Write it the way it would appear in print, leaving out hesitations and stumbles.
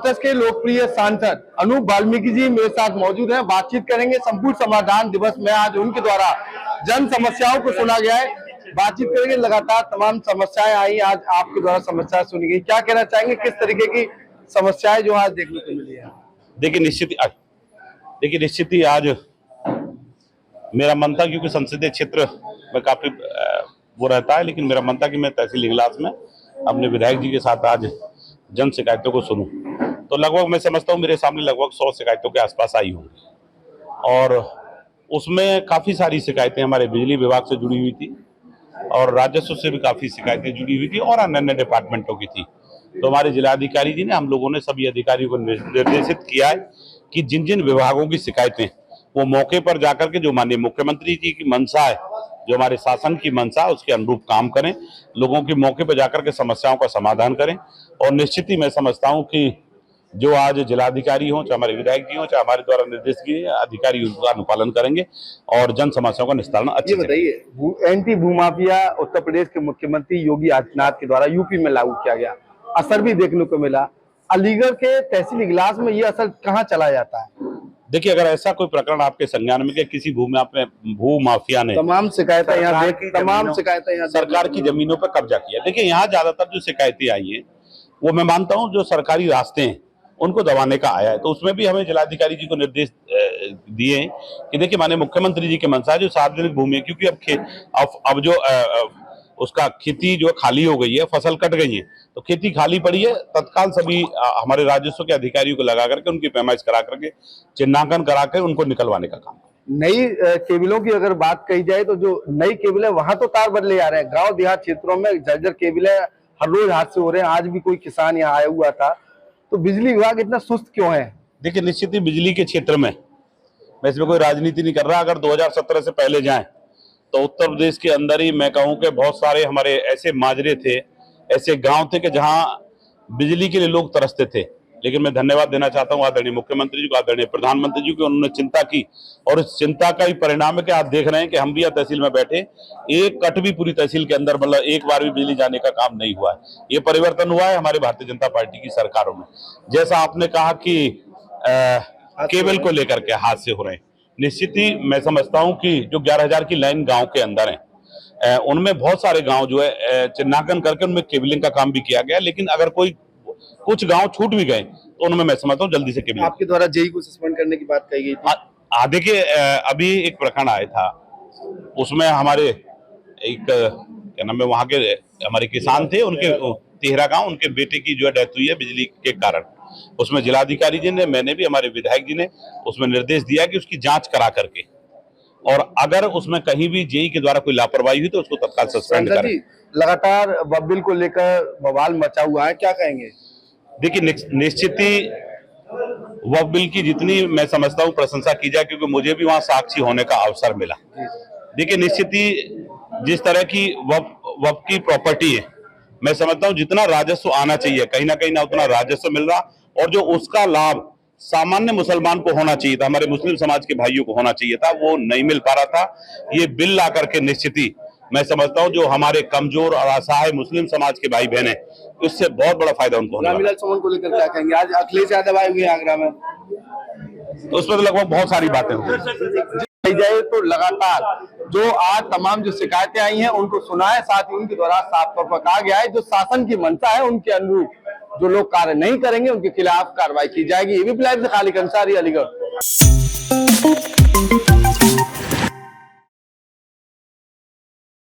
राप्तस के लोकप्रिय सांसद अनूप वाल्मीकि जी मेरे साथ मौजूद हैं। बातचीत करेंगे। संपूर्ण समाधान दिवस में आज उनके द्वारा जन समस्याओं को सुना गया है। बातचीत करेंगे। लगातार तमाम समस्याएं आई, आज आपके द्वारा समस्या सुनी गई। क्या कहना चाहेंगे, किस तरीके की समस्याएं जो आज देखने को मिली है? देखिए निश्चित ही आज मेरा मन था, क्योंकि संसदीय क्षेत्र में काफी वो रहता है, लेकिन मेरा मन था कि मैं तहसील इगलास में अपने विधायक जी के साथ आज जन शिकायतों को सुनूं। तो लगभग मैं समझता हूं मेरे सामने लगभग 100 शिकायतों के आसपास आई होंगी, और उसमें काफी सारी शिकायतें हमारे बिजली विभाग से जुड़ी हुई थी और राजस्व से भी काफी शिकायतें जुड़ी हुई थी और अन्य डिपार्टमेंटों की थी। तो हमारे जिलाधिकारी जी ने, हम लोगों ने सभी अधिकारियों को निर्देशित किया है कि जिन जिन विभागों की शिकायतें वो मौके पर जाकर के, जो माननीय मुख्यमंत्री जी की मंशा है, जो हमारे शासन की मंशा है, उसके अनुरूप काम करें, लोगों की मौके पर जाकर के समस्याओं का समाधान करें। और निश्चित ही मैं समझता हूं कि जो आज जिलाधिकारी हों, चाहे हमारे विधायक जी हों, चाहे हमारे द्वारा निर्देश किए अधिकारी, उसका अनुपालन करेंगे और जन समस्याओं का निस्तारण अच्छे से। बताइए, एंटी भूमाफिया उत्तर प्रदेश के मुख्यमंत्री योगी आदित्यनाथ के द्वारा यूपी में लागू किया गया, असर भी देखने को मिला। अलीगढ़ के तहसील इगलास में ये असर कहाँ चला जाता है? देखिए, अगर ऐसा कोई प्रकरण आपके संज्ञान में कि किसी भू माफिया ने तमाम शिकायतें यहाँ सरकार की जमीनों पर कब्जा किया। देखिए, यहाँ ज्यादातर जो शिकायतें आई हैं वो मैं मानता हूँ जो सरकारी रास्ते हैं उनको दबाने का आया है। तो उसमें भी हमें जिलाधिकारी जी को निर्देश दिए हैं कि देखिए, माननीय मुख्यमंत्री जी के मंशा है जो सार्वजनिक भूमि है, क्योंकि अब जो उसका खेती जो खाली हो गई है, फसल कट गई है, तो खेती खाली पड़ी है, तत्काल सभी हमारे राजस्व के अधिकारियों को लगा करके उनकी पैमाइश करा करके चिन्हांकन करा कर उनको निकलवाने का काम। नई केबलों की अगर बात कही जाए तो जो नई केबल है वहां तो तार बदले आ रहे हैं, गांव देहात क्षेत्रों में जर्जर केबल है, हर रोज हादसे हो रहे हैं। आज भी कोई किसान यहाँ आया हुआ था, तो बिजली विभाग इतना सुस्त क्यों है? देखिए, निश्चित ही बिजली के क्षेत्र में मैं इसमें कोई राजनीति नहीं कर रहा। अगर 2017 से पहले जाएं तो उत्तर प्रदेश के अंदर ही मैं कहूं कि बहुत सारे हमारे ऐसे माजरे थे, ऐसे गांव थे कि जहां बिजली के लिए लोग तरसते थे। लेकिन मैं धन्यवाद देना चाहता हूं आदरणीय मुख्यमंत्री जी को, आदरणीय प्रधानमंत्री जी को, उन्होंने चिंता की और इस चिंता का ही परिणाम है कि आप देख रहे हैं कि हम भी यहाँ तहसील में बैठे, एक कट भी पूरी तहसील के अंदर, मतलब एक बार भी बिजली जाने का काम नहीं हुआ है। ये परिवर्तन हुआ है हमारी भारतीय जनता पार्टी की सरकारों में। जैसा आपने कहा कि केबल को लेकर के हादसे हो रहे हैं, निश्चित ही मैं समझता हूं कि जो 11,000 की लाइन गांव के अंदर है, उनमें बहुत सारे गांव जो है चिन्हांकन करके उनमें केबलिंग का काम भी किया गया, लेकिन अगर कुछ गांव छूट भी गए तो उनमें मैं समझता हूं जल्दी से केबलिंग। आपके द्वारा जेई को सस्पेंड करने की बात कही गई थी। देखिए, अभी एक प्रखंड आया था, उसमें हमारे एक क्या नाम है, वहां के हमारे किसान थे, उनके तेहरा गांव, उनके बेटे की जो है डेथ हुई है बिजली के कारण। उसमें जिलाधिकारी जी ने, मैंने भी, हमारे विधायक जी ने उसमें निर्देश दिया कि उसकी जांच करा करके, और अगर उसमें कहीं भी जेई के द्वारा कोई लापरवाही हुई तो उसको तत्काल सस्पेंड करें। लगातार वक्फ बिल को लेकर बवाल मचा हुआ है, क्या कहेंगे? देखिए, निश्चित ही वक्फ बिल की जितनी मैं समझता हूँ प्रशंसा की जाए, क्योंकि मुझे भी वहां साक्षी होने का अवसर मिला। देखिए, निश्चित ही जिस तरह की वक्फ की प्रॉपर्टी है, मैं समझता हूँ जितना राजस्व आना चाहिए कहीं ना उतना राजस्व मिल रहा, और जो उसका लाभ सामान्य मुसलमान को होना चाहिए था, हमारे मुस्लिम समाज के भाइयों को होना चाहिए था, वो नहीं मिल पा रहा था। ये बिल ला करके निश्चित ही मैं समझता हूँ जो हमारे कमजोर और असहाय मुस्लिम समाज के भाई बहन है, उससे बहुत बड़ा फायदा उनको होगा। रामविलास चौहान को लेकर क्या कहेंगे? आज अखिलेश यादव आए हुए हैं आगरा में, तो उसमें तो लगभग बहुत सारी बातें होंगी जाए तो लगातार जो आज तमाम जो शिकायतें आई हैं उनको सुना है, साथ ही उनके द्वारा साफ तौर पर कहा गया है जो शासन की मंशा है उनके अनुरूप जो लोग कार्य नहीं करेंगे उनके खिलाफ कार्रवाई की जाएगी। एबीपी लाइव से खालिद अंसारी, अलीगढ़।